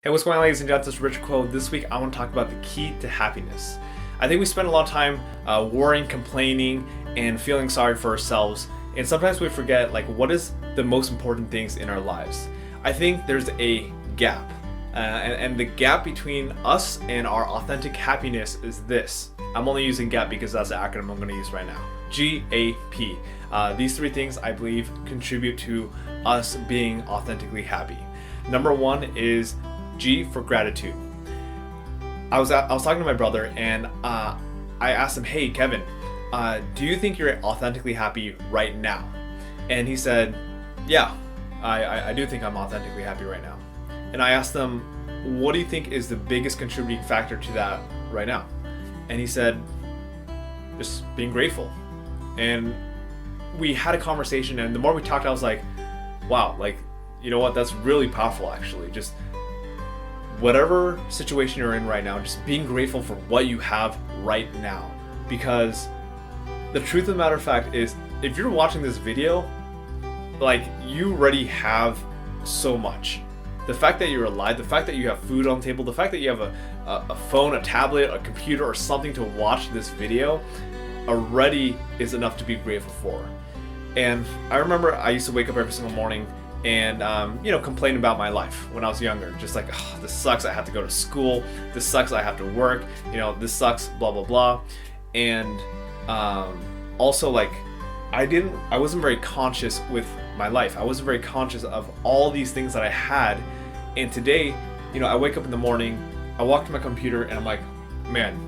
Hey, what's going on, ladies and gents? It's Richard Quo. This week, I want to talk about the key to happiness. I think we spend a lot of time worrying, complaining, and feeling sorry for ourselves. And sometimes we forget, what is the most important things in our lives. I think there's a gap. And the gap between us and our authentic happiness is this. I'm only using GAP because that's the acronym I'm going to use right now. GAP. These three things, I believe, contribute to us being authentically happy. Number one is G for gratitude. I was talking to my brother and I asked him, hey Kevin, do you think you're authentically happy right now? And he said, yeah, I do think I'm authentically happy right now. And I asked him, what do you think is the biggest contributing factor to that right now? And he said, just being grateful. And we had a conversation, and the more we talked, I was like, wow, you know what, that's really powerful actually. Just whatever situation you're in right now, just being grateful for what you have right now. Because the truth of the matter of fact is, if you're watching this video, you already have so much. The fact that you're alive, the fact that you have food on the table, the fact that you have a phone, a tablet, a computer, or something to watch this video already is enough to be grateful for. And I remember I used to wake up every single morning and complain about my life when I was younger. Just this sucks, I have to go to school, this sucks, I have to work, this sucks, blah blah blah. And also I wasn't very conscious with my life. I wasn't very conscious of all these things that I had. And today, I wake up in the morning, I walk to my computer, and I'm like, man,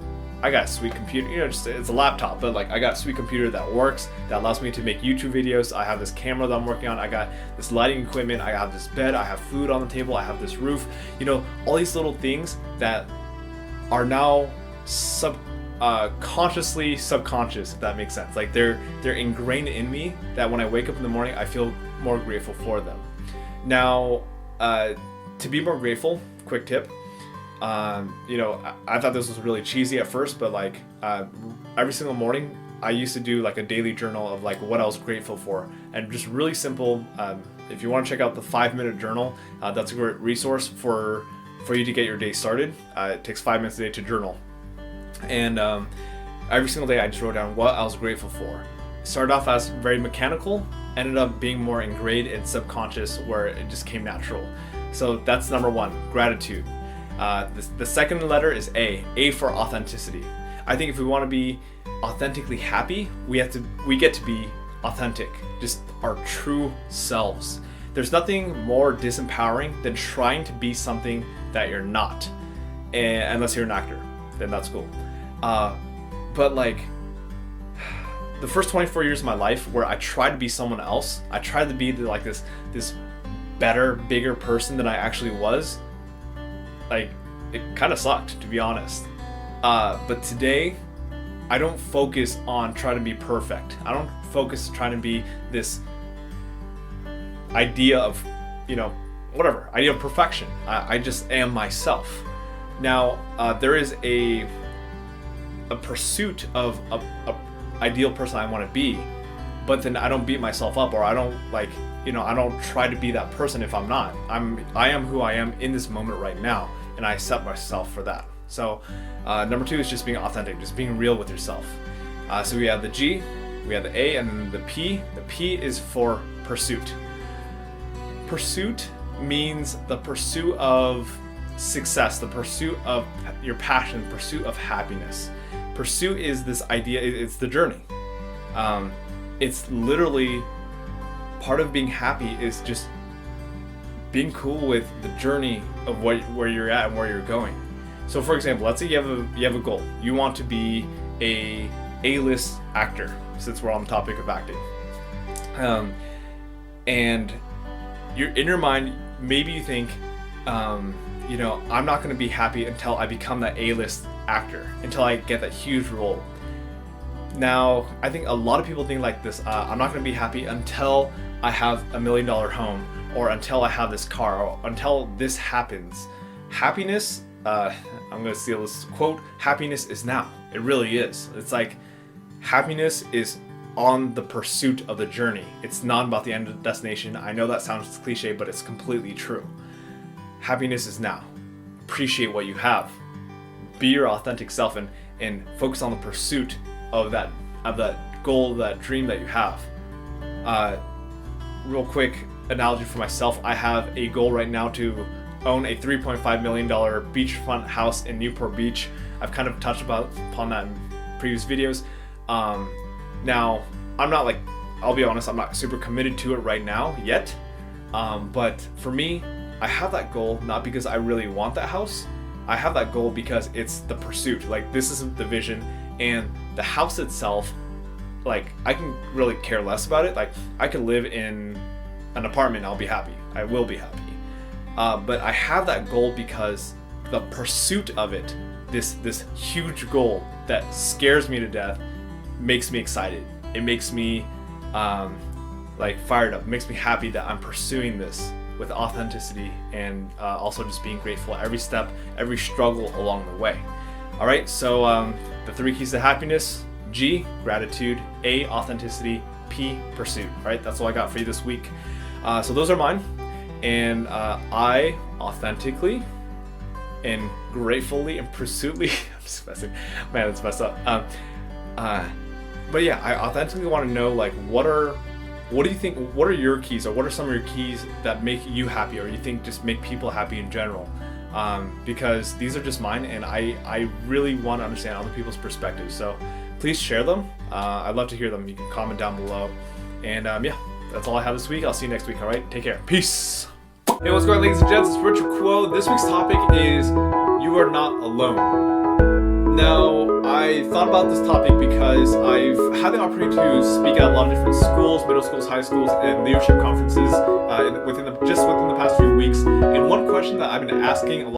I got a sweet computer. It's a laptop, but I got a sweet computer that works, that allows me to make YouTube videos. I have this camera that I'm working on. I got this lighting equipment. I have this bed. I have food on the table. I have this roof. All these little things that are now consciously subconscious, if that makes sense. They're ingrained in me that when I wake up in the morning, I feel more grateful for them. Now, to be more grateful, quick tip. I thought this was really cheesy at first, but every single morning I used to do a daily journal of what I was grateful for, and just really simple. If you want to check out the 5-minute journal, that's a great resource for you to get your day started. It takes 5 minutes a day to journal, and every single day I just wrote down what I was grateful for. It started off as very mechanical, ended up being more ingrained and subconscious, where it just came natural. So that's number one, gratitude. The second letter is A for authenticity. I think if we want to be authentically happy, we get to be authentic, just our true selves. There's nothing more disempowering than trying to be something that you're not, unless you're an actor, then that's cool. But the first 24 years of my life, where I tried to be someone else, I tried to be this better, bigger person than I actually was. It kind of sucked, to be honest. But today, I don't focus on trying to be perfect. I don't focus trying to be this idea of, idea of perfection. I just am myself. Now, there is a pursuit of a ideal person I want to be, but then I don't beat myself up, or I don't I don't try to be that person if I'm not. I am who I am in this moment right now, and I accept myself for that. So number two is just being authentic, just being real with yourself. So we have the G, we have the A, and then the P. The P is for pursuit. Pursuit means the pursuit of success, the pursuit of your passion, the pursuit of happiness. Pursuit is this idea, it's the journey. It's literally part of being happy is just being cool with the journey of where you're at and where you're going. So for example, let's say you have a goal. You want to be a A-list actor, since we're on the topic of acting. And you're in your mind, maybe you think, I'm not going to be happy until I become that A-list actor, until I get that huge role. Now, I think a lot of people think like this, I'm not going to be happy until I have $1 million home, or until I have this car, or until this happens. Happiness, I'm going to steal this quote, happiness is now. It really is. It's happiness is on the pursuit of the journey. It's not about the end of the destination. I know that sounds cliche, but it's completely true. Happiness is now. appreciate what you have. Be your authentic self and focus on the pursuit of that goal, that dream that you have. Real quick analogy for myself, I have a goal right now to own a $3.5 million beachfront house in Newport Beach. I've kind of touched upon that in previous videos. Now, I'm not I'll be honest, I'm not super committed to it right now yet. But for me, I have that goal not because I really want that house. I have that goal because it's the pursuit. This is the vision, and the house itself, I can really care less about it. I could live in an apartment, I'll be happy. I will be happy. But I have that goal because the pursuit of it, this huge goal that scares me to death, makes me excited. It makes me fired up. It makes me happy that I'm pursuing this with authenticity, and also just being grateful at every step, every struggle along the way. All right, so the 3 keys to happiness: G, gratitude; A, authenticity; P, pursuit. All right, that's all I got for you this week. So those are mine, and I authentically and gratefully and pursuitly I'm just messing, man, it's messed up. But yeah, I authentically want to know, what do you think, what are your keys, or what are some of your keys that make you happy, or you think just make people happy in general? Because these are just mine, and I really want to understand other people's perspectives. So please share them. I'd love to hear them. You can comment down below. And yeah, that's all I have this week. I'll see you next week. All right, take care. Peace. Hey, what's going on, ladies and gents? It's Richard Quo. This week's topic is you are not alone. Now, I thought about this topic because I've had the opportunity to speak at a lot of different schools, middle schools, high schools, and leadership conferences within the past few weeks. And one question that I've been asking a lot